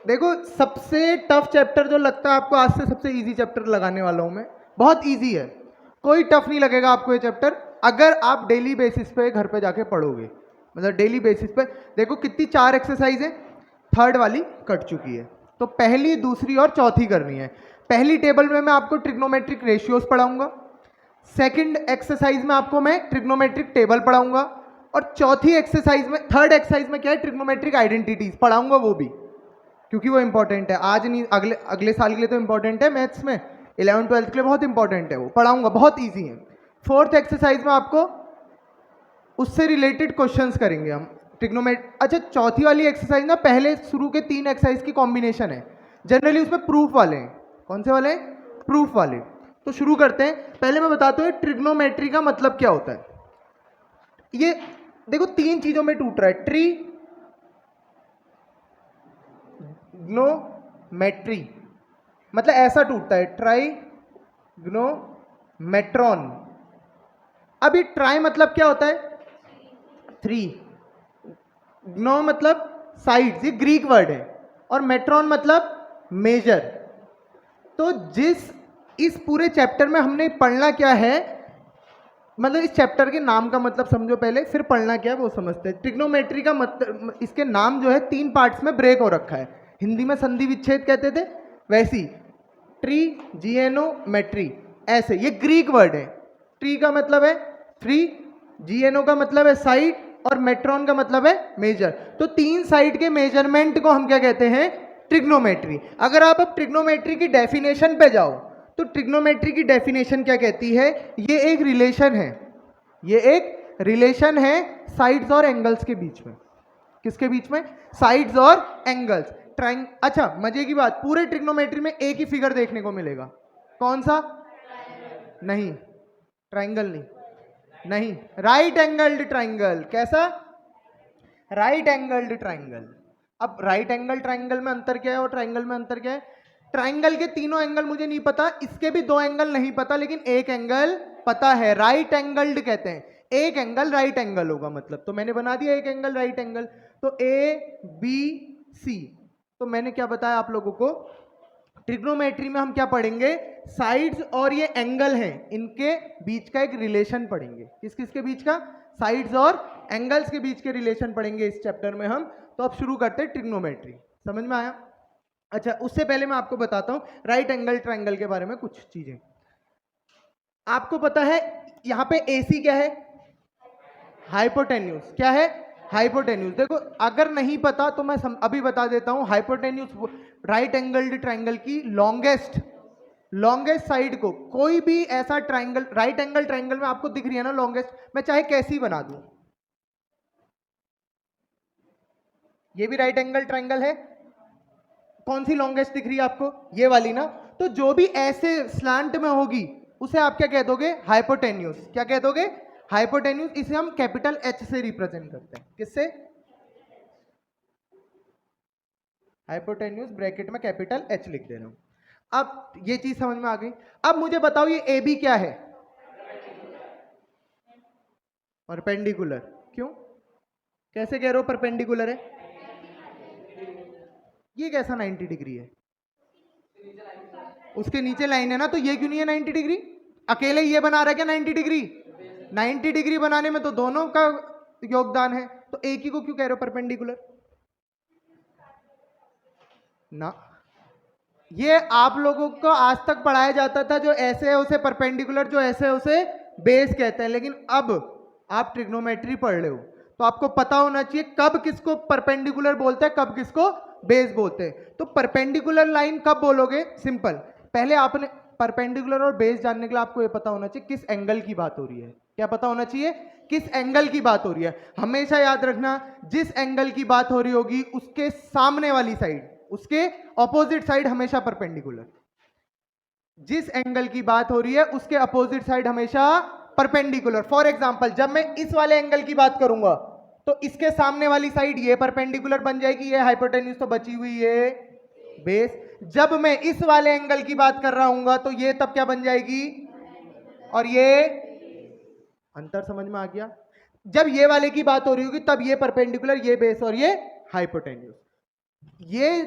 देखो सबसे tough chapter जो लगता है आपको, आज से सबसे इजी चैप्टर लगाने वाला हूं मैं। बहुत इजी है, कोई टफ नहीं लगेगा आपको ये चैप्टर, अगर आप डेली बेसिस पे घर पे जाके पढ़ोगे। मतलब डेली बेसिस पे देखो कितनी 4 एक्सरसाइज है, थर्ड वाली कट चुकी है, तो पहली, दूसरी और चौथी करनी है। पहली टेबल में मैं आपको ट्रिग्नोमेट्रिक रेशियोज पढ़ाऊंगा, सेकंड एक्सरसाइज में आपको मैं ट्रिग्नोमेट्रिक टेबल पढ़ाऊंगा, और चौथी एक्सरसाइज में, थर्ड एक्सरसाइज में क्या है, ट्रिग्नोमेट्रिक आइडेंटिटीज पढ़ाऊंगा, वो भी क्योंकि वो इंपॉर्टेंट है। आज नहीं, अगले अगले साल के लिए तो इंपॉर्टेंट है, मैथ्स में 11th 12th के लिए बहुत इंपॉर्टेंट है, वो पढ़ाऊंगा, बहुत ईजी है। फोर्थ एक्सरसाइज में आपको उससे रिलेटेड क्वेश्चंस करेंगे हम अच्छा, चौथी वाली एक्सरसाइज ना पहले शुरू के 3 एक्सरसाइज की कॉम्बिनेशन है, जनरली उसमें प्रूफ वाले हैं। कौन से वाले? प्रूफ वाले। तो शुरू करते हैं। पहले मैं बताता हूँ ट्रिग्नोमेट्री का मतलब क्या होता है। ये देखो 3 चीजों में टूट रहा है, ट्रिग्नोमेट्री मतलब ऐसा टूटता है, ट्राइग्नोमेट्रॉन। अब ये ट्राई मतलब क्या होता है? 3, ग्नो मतलब साइड्स, ये ग्रीक वर्ड है, और मेट्रॉन मतलब मेजर। तो इस पूरे चैप्टर में हमने पढ़ना क्या है, मतलब इस चैप्टर के नाम का मतलब समझो पहले, फिर पढ़ना क्या है वो समझते हैं। ट्रिग्नोमेट्री का मतलब, इसके नाम जो है 3 पार्ट्स में ब्रेक हो रखा है। हिंदी में संधि विच्छेद कहते थे, वैसी ट्रीजिएनोमेट्री, ऐसे। ये ग्रीक वर्ड है, ट्री का मतलब है 3, जीएनओ का मतलब है साइड, और मेट्रॉन का मतलब है मेजर। तो 3 साइड के मेजरमेंट को हम क्या कहते हैं? ट्रिग्नोमेट्री। अगर आप अब ट्रिग्नोमेट्री की डेफिनेशन पे जाओ, तो ट्रिग्नोमेट्री की डेफिनेशन क्या कहती है? ये एक रिलेशन है, ये एक रिलेशन है साइड्स और एंगल्स के बीच में। किसके बीच में? साइड्स और एंगल्स। अच्छा, मजे की बात, पूरे ट्रिग्नोमेट्री में एक ही फिगर देखने को मिलेगा। कौन सा? नहीं, ट्राइंगल नहीं, राइट एंगल्ड ट्राइंगल। कैसा? Right angled triangle. अब राइट एंगल ट्राइंगल में अंतर क्या है और ट्राइंगल में अंतर क्या है? ट्राइंगल के तीनों एंगल मुझे नहीं पता, इसके भी 2 एंगल नहीं पता, लेकिन एक एंगल पता है, राइट एंगल्ड कहते हैं। एक एंगल राइट एंगल होगा मतलब, तो मैंने बना दिया एक एंगल राइट एंगल। तो ए बी सी, तो मैंने क्या बताया आप लोगों को? ट्रिग्नोमेट्री में हम क्या पढ़ेंगे? साइड्स और ये एंगल हैं, इनके बीच का एक रिलेशन पढ़ेंगे। किस किस के बीच का? साइड्स और एंगल्स के बीच के रिलेशन पढ़ेंगे इस चैप्टर में हम। तो अब शुरू करते हैं ट्रिग्नोमेट्री। समझ में आया? अच्छा, उससे पहले मैं आपको बताता हूं राइट एंगल ट्रायंगल के बारे में कुछ चीजें। आपको पता है यहां पे AC क्या है? हाइपोटेन्यूज। क्या है? हाइपोटेन्यूज। देखो अगर नहीं पता तो मैं अभी बता देता हूं। हाइपोटेन्यूज राइट एंगल्ड ट्रायंगल की लॉन्गेस्ट साइड को, कोई भी ऐसा ट्रायंगल, राइट एंगल ट्रायंगल में आपको दिख रही है ना लॉन्गेस्ट, मैं चाहे कैसी बना दूं, ये भी राइट एंगल ट्रायंगल है, कौन सी लॉन्गेस्ट दिख रही है आपको? ये वाली ना। तो जो भी ऐसे स्लैंट में होगी उसे आप क्या कह दोगे? हाइपोटेन्यूज। क्या कह दोगे? हाइपोटेन्यूज। इसे हम कैपिटल H से रिप्रेजेंट करते हैं। किससे? हाइपोटेन्यूज, ब्रैकेट में कैपिटल H लिख दे रहा हूं। अब ये चीज समझ में आ गई। अब मुझे बताओ ये AB क्या है? परपेंडिकुलर। क्यों? कैसे कह रहे हो परपेंडिकुलर है? ये कैसा 90 डिग्री है? उसके नीचे लाइन है ना, तो ये क्यों नहीं है 90 डिग्री? अकेले ये बना रहा है क्या 90 डिग्री? 90 डिग्री बनाने में तो दोनों का योगदान है, तो एक ही को क्यों कह रहे हो परपेंडिकुलर? ना, ये आप लोगों को आज तक पढ़ाया जाता था, जो ऐसे है उसे परपेंडिकुलर, जो ऐसे है उसे बेस कहते हैं। लेकिन अब आप ट्रिग्नोमेट्री पढ़ रहे हो तो आपको पता होना चाहिए कब किसको परपेंडिकुलर बोलते हैं, कब किसको बेस बोलते हैं। तो परपेंडिकुलर लाइन कब बोलोगे? सिंपल, पहले आपने परपेंडिकुलर और बेस जानने के लिए आपको ये पता होना चाहिए किस एंगल की बात हो रही है। क्या पता होना चाहिए? किस एंगल की बात हो रही है। हमेशा याद रखना, जिस एंगल की बात हो रही होगी उसके सामने वाली साइड, उसके ऑपोजिट साइड हमेशा परपेंडिकुलर। जिस एंगल की बात हो रही है उसके अपोजिट साइड हमेशा परपेंडिकुलर। फॉर एग्जांपल, जब मैं इस वाले एंगल की बात करूंगा तो इसके सामने वाली साइड ये परपेंडिकुलर बन जाएगी, ये हाइपोटेन्यूज तो बची हुई है बेस। जब मैं इस वाले एंगल की बात कर रहा हूं तो ये तब क्या बन जाएगी? और ये अंतर समझ में आ गया? जब ये वाले की बात हो रही होगी तब ये परपेंडिकुलर, ये बेस और ये हाइपोटेन्यूज। ये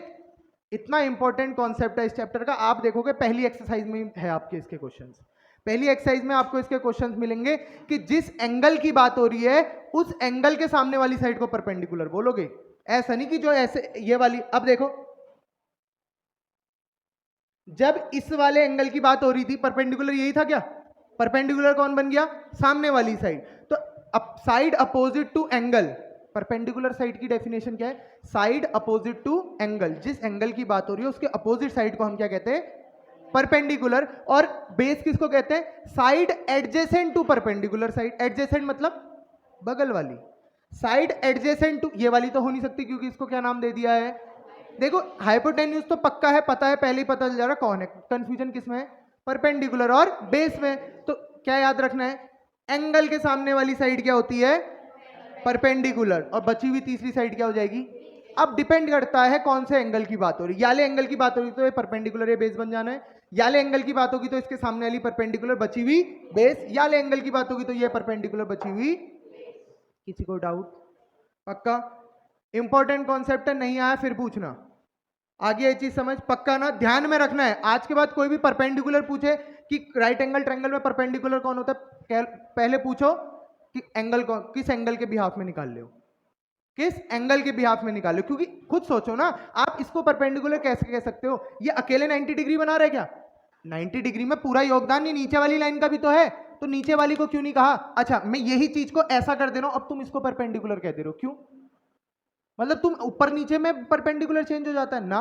इतना इंपॉर्टेंट कॉन्सेप्ट है इस चैप्टर का। आप देखोगे पहली एक्सरसाइज में ही है आपके इसके क्वेश्चंस। पहली एक्सरसाइज में आपको इसके क्वेश्चंस मिलेंगे कि जिस एंगल की बात हो रही है उस एंगल के सामने वाली साइड को परपेंडिकुलर बोलोगे। ऐसा नहीं कि जो ऐसे ये वाली, अब देखो जब इस वाले एंगल की बात हो रही थी परपेंडिकुलर यही था क्या? परपेंडिकुलर कौन बन गया? सामने वाली साइड। तो अब side opposite to angle, perpendicular side की डेफिनेशन क्या है? Side opposite to angle. जिस एंगल की बात हो रही है उसके अपोजिट साइड को हम क्या कहते हैं? परपेंडिकुलर। और बेस किसको कहते हैं? Side adjacent to perpendicular side. Adjacent मतलब बगल वाली। साइड एडजेसेंट टू, ये वाली तो हो नहीं सकती क्योंकि इसको क्या नाम दे दिया है? देखो हाइपोटेन्यूज तो पक्का है, पता है, पहले ही पता चल जा रहा कौन है। कंफ्यूजन किसमें है? परपेंडिकुलर और बेस में। तो क्या याद रखना है? एंगल के सामने वाली साइड क्या होती है? परपेंडिकुलर। और बची हुई तीसरी साइड क्या हो जाएगी? अब डिपेंड करता है कौन से एंगल की बात हो रही है। याले एंगल की बात हो रही तो ये परपेंडिकुलर, ये बेस बन जाना है। याले एंगल की बात होगी तो इसके सामने वाली परपेंडिकुलर, बची हुई बेस। याले एंगल की बात होगी तो ये परपेंडिकुलर, बची हुई। किसी को डाउट? पक्का? इंपॉर्टेंट कॉन्सेप्ट है, नहीं आया फिर पूछना। आगे ये चीज समझ पक्का ना, ध्यान में रखना है। आज के बाद कोई भी परपेंडिकुलर पूछे कि राइट एंगल ट्रायंगल में परपेंडिकुलर कौन होता है, पहले पूछो कि एंगल कौन, किस एंगल के बिहाफ में निकाल ले हो, किस एंगल के बिहाफ में निकाल लो। क्योंकि खुद सोचो ना, आप इसको परपेंडिकुलर कैसे कह सकते हो? ये अकेले 90 डिग्री बना रहे क्या? 90 डिग्री में पूरा योगदान ये नीचे वाली लाइन का भी तो है, तो नीचे वाली को क्यों नहीं कहा? अच्छा मैं यही चीज को ऐसा कर दे रहा हूं, अब तुम इसको परपेंडिकुलर कह दे रहे हो, क्यों? मतलब तुम ऊपर नीचे में परपेंडिकुलर चेंज हो जाता है ना।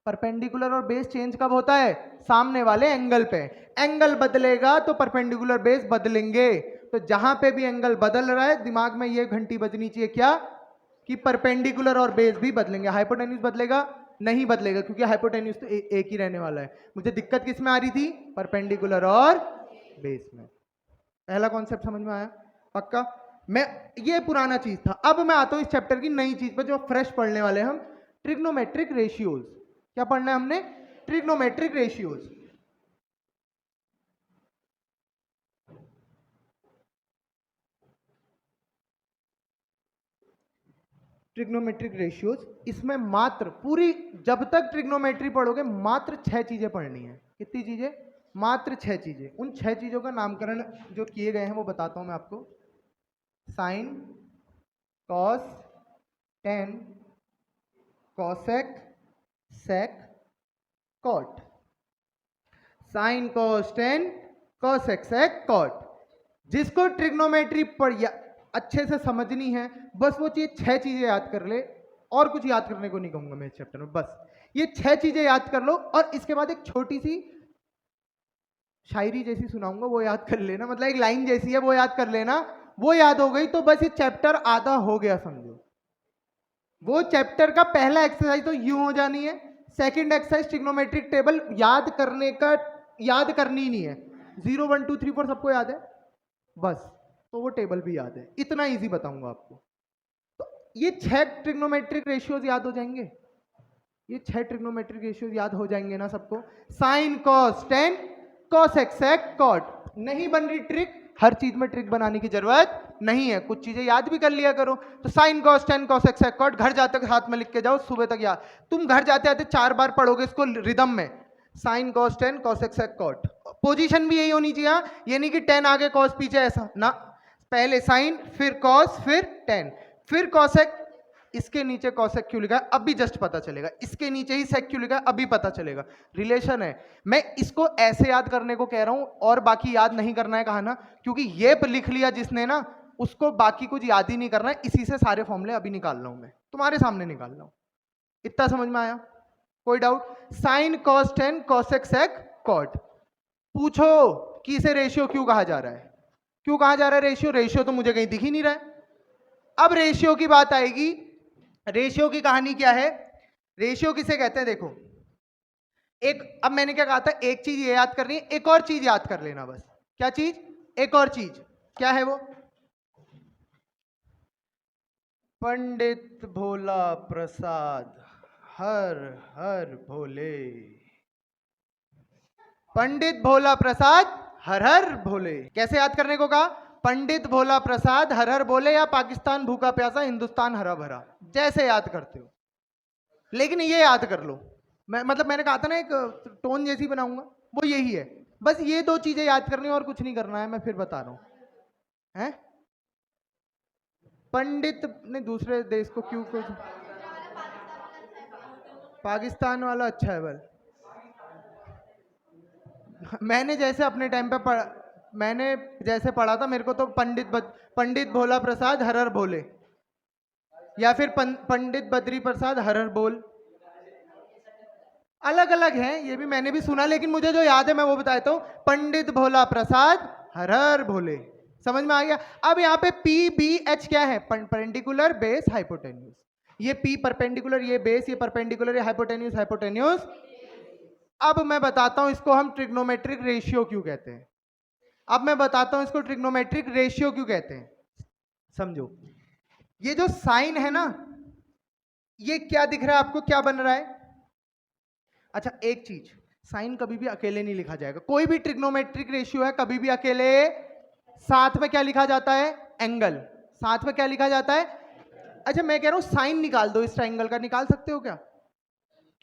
परपेंडिकुलर और बेस चेंज कब होता है? सामने वाले एंगल पे। एंगल बदलेगा तो परपेंडिकुलर बेस बदलेंगे। तो जहां पे भी एंगल बदल रहा है दिमाग में ये घंटी बजनी चाहिए, क्या? कि परपेंडिकुलर और बेस भी बदलेंगे। हाइपोटेन्यूज बदलेगा? नहीं बदलेगा, क्योंकि हाइपोटेन्यूज तो एक ही रहने वाला है। मुझे दिक्कत किस में आ रही थी? परपेंडिकुलर और बेस में। पहला कॉन्सेप्ट समझ में आया? पक्का? मैं, ये पुराना चीज था। अब मैं आता हूं इस चैप्टर की नई चीज पर जो फ्रेश पढ़ने वाले हैं हम। Trigonometric ratios. क्या पढ़ना है हमने? Trigonometric ratios. ट्रिग्नोमेट्रिक रेशियोज, इसमें मात्र पूरी, जब तक ट्रिग्नोमेट्री पढ़ोगे मात्र 6 चीजें पढ़नी है। कितनी चीजें? मात्र 6 चीजें। उन 6 चीजों का नामकरण जो किए गए हैं वो बताता हूं मैं आपको। Sine, cos, tan, cosec, sec, cot. Sine, cos, tan, cosec, sec, cot. जिसको ट्रिग्नोमेट्री पर अच्छे से समझनी है बस वो चीज 6 चीजें याद कर ले, और कुछ याद करने को नहीं कहूंगा मैं इस चैप्टर में। बस ये 6 चीजें याद कर लो, और इसके बाद एक छोटी सी शायरी जैसी सुनाऊंगा, वो याद कर लेना। मतलब एक लाइन जैसी है, वो याद कर लेना। वो याद हो गई तो बस ये चैप्टर आधा हो गया समझो। वो चैप्टर का पहला एक्सरसाइज तो यूं हो जानी है। सेकंड एक्सरसाइज ट्रिग्नोमेट्रिक टेबल याद करने का, याद करनी ही नहीं है। 0 1 2 3 4 सबको याद है बस, तो वो टेबल भी याद है। इतना इजी बताऊंगा आपको। तो ये 6 ट्रिग्नोमेट्रिक रेशियोज याद हो जाएंगे। ये 6 ट्रिग्नोमेट्रिक रेशियोज याद हो जाएंगे ना सबको? Sign, cos, tan, cosec, sec, cot. नहीं बन रही ट्रिक? हर चीज में ट्रिक बनाने की जरूरत नहीं है, कुछ चीजें याद भी कर लिया करो। तो sign, cos, tan, cosec, sec, cot घर जाते हाथ में लिख के जाओ, सुबह तक याद। तुम घर जाते आते 4 बार पढ़ोगे इसको रिदम में। Sign, cos, tan, cosec, sec, cot. Position भी यही होनी चाहिए, ये नहीं कि 10 आगे कॉस पीछे, ऐसा ना। पहले साइन, फिर कॉस, फिर टेन, फिर कॉसेक। इसके नीचे कॉसेक क्यों लिखा है अभी जस्ट पता चलेगा, इसके नीचे ही सेक क्यों लिखा है अभी पता चलेगा। रिलेशन है। मैं इसको ऐसे याद करने को कह रहा हूं, और बाकी याद नहीं करना है, कहा ना, क्योंकि ये लिख लिया जिसने ना, उसको बाकी कुछ याद ही नहीं करना है। इसी से सारे फॉर्मूले अभी निकाल रहा हूं मैं, तुम्हारे सामने निकाल रहा हूं। इतना समझ में आया? कोई doubt? Sine, cos, tan, cosec, sec, cot. पूछो कि इसे रेशियो क्यों कहा जा रहा है? क्यों कहा जा रहा है रेशियो? रेशियो तो मुझे कहीं दिख ही नहीं रहा है। अब रेशियो की बात आएगी। रेशियो की कहानी क्या है? रेशियो किसे कहते हैं? देखो, एक, अब मैंने क्या कहा था, एक चीज ये याद करनी है, एक और चीज याद कर लेना बस। क्या चीज? एक और चीज। क्या है वो? पंडित भोला प्रसाद हर हर भोले। पंडित भोला प्रसाद हर हर भोले। कैसे याद करने को कहा? पंडित भोला प्रसाद हर हर भोले, या पाकिस्तान भूखा प्यासा हिंदुस्तान हरा भरा, जैसे याद करते हो। लेकिन ये याद कर लो, मैंने कहा था ना एक टोन जैसी बनाऊंगा, वो यही है। बस ये दो चीजें याद करनी है और कुछ नहीं करना है, मैं फिर बता रहा हूं। हैं पंडित ने दूसरे देश को क्यों कुछ, पाकिस्तान वाला अच्छा है बल। मैंने जैसे अपने टाइम पे पढ़ा, मैंने जैसे पढ़ा था, मेरे को तो पंडित भोला प्रसाद हर हर भोले, या फिर पंडित बद्री प्रसाद हर हर बोल, अलग अलग हैं, ये भी मैंने भी सुना, लेकिन मुझे जो याद है मैं वो बताता हूँ। पंडित भोला प्रसाद हर हर भोले, समझ में आ गया। अब यहाँ पे पी बी एच क्या है, परपेंडिकुलर बेस हाइपोटेन्यूज। ये पी परपेंडिकुलर, ये बेस, ये परपेंडिकुलर, ये हाइपोटेन्यूज हाइपोटेन्यूज। अब मैं बताता हूं इसको हम ट्रिग्नोमेट्रिक रेशियो क्यों कहते हैं। अब मैं बताता हूं इसको ट्रिग्नोमेट्रिक रेशियो क्यों कहते हैं, समझो। ये जो साइन है ना, ये क्या दिख रहा है आपको, क्या बन रहा है। अच्छा एक चीज, साइन कभी भी अकेले नहीं लिखा जाएगा, कोई भी ट्रिग्नोमेट्रिक रेशियो है कभी भी अकेले, साथ में क्या लिखा जाता है, एंगल, साथ में क्या लिखा जाता है। अच्छा मैं कह रहा हूं साइन निकाल दो इस ट्राइंगल का, निकाल सकते हो क्या,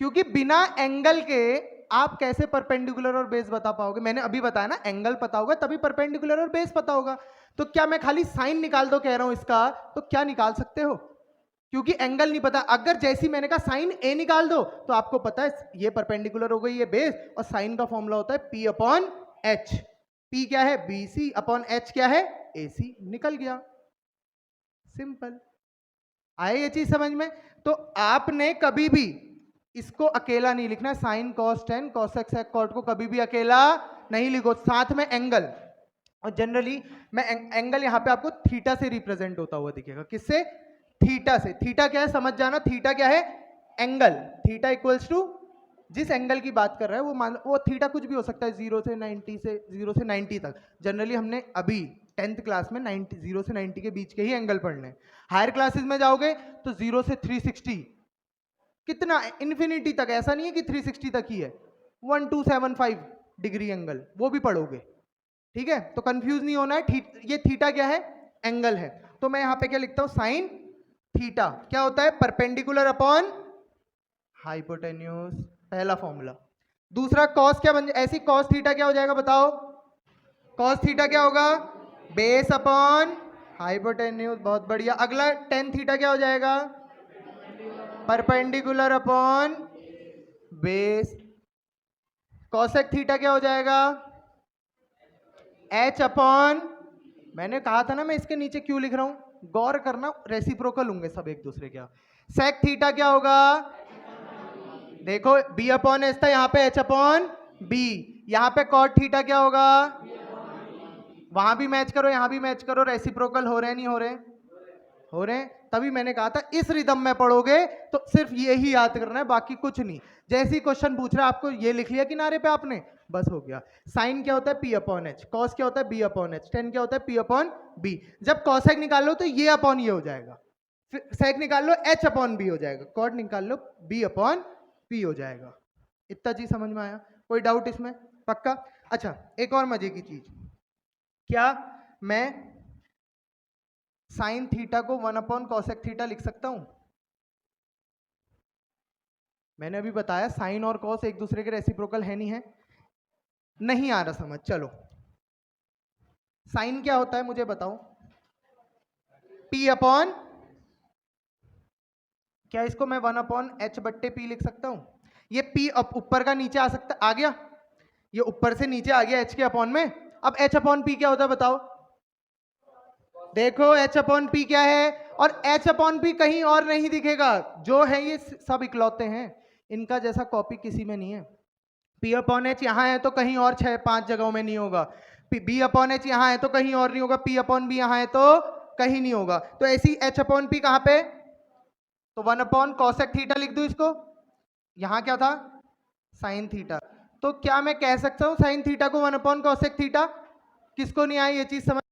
क्योंकि बिना एंगल के आप कैसे परपेंडिकुलर और बेस बता पाओगे। मैंने अभी बताया ना, एंगल पता होगा तभी परपेंडिकुलर और बेस पता होगा। तो क्या मैं खाली साइन निकाल दो कह रहा हूं इसका, तो क्या निकाल सकते हो, क्योंकि एंगल नहीं पता। अगर जैसी मैंने कहा साइन ए निकाल दो, तो आपको पता है ये परपेंडिकुलर हो गई, ये बेस, और साइन का फॉर्मूला होता है पी अपॉन एच। पी क्या है, बी सी, अपॉन एच क्या है, ए सी, निकल गया, सिंपल। आए ये चीज समझ में। तो आपने कभी भी इसको अकेला नहीं लिखना, sine cos tan cos x cot को कभी भी अकेला नहीं लिखो, साथ में एंगल। और जनरली मैं एंगल यहां पे आपको थीटा से रिप्रेजेंट होता हुआ दिखेगा, किससे, थीटा से। थीटा क्या है समझ जाना, थीटा क्या है, एंगल। थीटा इक्वल्स टू, जिस एंगल की बात कर रहा है वो मान, वो थीटा कुछ भी हो सकता है, 0 से 90 तक। जनरली हमने अभी 10th क्लास में 0 से 90 के बीच के ही एंगल पढ़ने। हायर क्लासेस में जाओगे तो 0 से 360, कितना, इन्फिनिटी तक। ऐसा नहीं है कि 360 तक ही है, 1275 डिग्री एंगल, वो भी पढ़ोगे, ठीक है। तो कंफ्यूज नहीं होना है, ये थीटा क्या है, एंगल है। तो मैं यहां पे क्या लिखता हूं, साइन थीटा क्या होता है, परपेंडिकुलर अपॉन हाइपोटेन्यूज, पहला फॉर्मूला। दूसरा कॉस क्या बन, ऐसी कॉस थीटा क्या हो जाएगा बताओ, कॉस थीटा क्या होगा, बेस अपॉन हाइपोटेन्यूज, बहुत बढ़िया। अगला टेन थीटा क्या हो जाएगा, perpendicular upon base. Cosec theta क्या हो जाएगा, एच अपॉन, मैंने कहा था ना मैं इसके नीचे क्यों लिख रहा हूं, गौर करना, रेसिप्रोकल होंगे सब एक दूसरे के। सेक थीटा क्या होगा, देखो बी अपॉन एच था, यहां पे एच अपॉन बी। यहां पे कॉट थीटा क्या होगा, वहां भी मैच करो यहां भी मैच करो, रेसिप्रोकल हो रहे नहीं हो रहे, हो रहे हैं। तभी मैंने कहा था इस रिदम में पढ़ोगे तो सिर्फ ये ही याद करना है, बाकी कुछ नहीं। जैसे ही क्वेश्चन पूछ रहा है आपको, ये लिख लिया किनारे पे आपने, बस हो गया। साइन क्या होता है, पी अपॉन एच, कॉस क्या होता है, बी अपॉन एच, टेन क्या होता है, पी अपॉन बी। जब कॉसेक निकाल लो तो ये अपॉन ये हो जाएगा, फिर सेक निकाल लो एच अपॉन बी हो जाएगा, कॉट निकाल लो बी अपॉन पी हो जाएगा। इतना चीज समझ में आया, कोई डाउट इसमें, पक्का। अच्छा एक और मजे की चीज, क्या मैं साइन थीटा को 1 अपॉन कॉसेक थीटा लिख सकता हूं। मैंने अभी बताया साइन और कॉस एक दूसरे के रेसिप्रोकल है नहीं है, नहीं आ रहा समझ, चलो। साइन क्या होता है मुझे बताओ, पी अपॉन, क्या इसको मैं 1 अपॉन एच बट्टे पी लिख सकता हूं। ये पी ऊपर का नीचे आ सकता, आ गया, ये ऊपर से नीचे आ गया एच के अपॉन में। अब एच अपॉन पी क्या होता है बताओ, देखो एच अपॉन पी क्या है, और एच अपॉन पी कहीं और नहीं दिखेगा, जो है ये सब इकलौते हैं, इनका जैसा कॉपी किसी में नहीं है। पी अपॉन एच यहाँ है तो कहीं और 6-5 जगहों में नहीं होगा, बी अपॉन एच यहाँ है तो कहीं और नहीं होगा, पी अपॉन बी यहाँ है तो कहीं नहीं होगा। तो ऐसी एच अपॉन पी कहाँ पे, तो 1 अपॉन कॉसेक थीटा लिख दूं इसको, यहाँ क्या था, साइन थीटा। तो क्या मैं कह सकता हूँ साइन थीटा को 1 अपॉन कॉसेक थीटा, किसको नहीं आई ये चीज समझ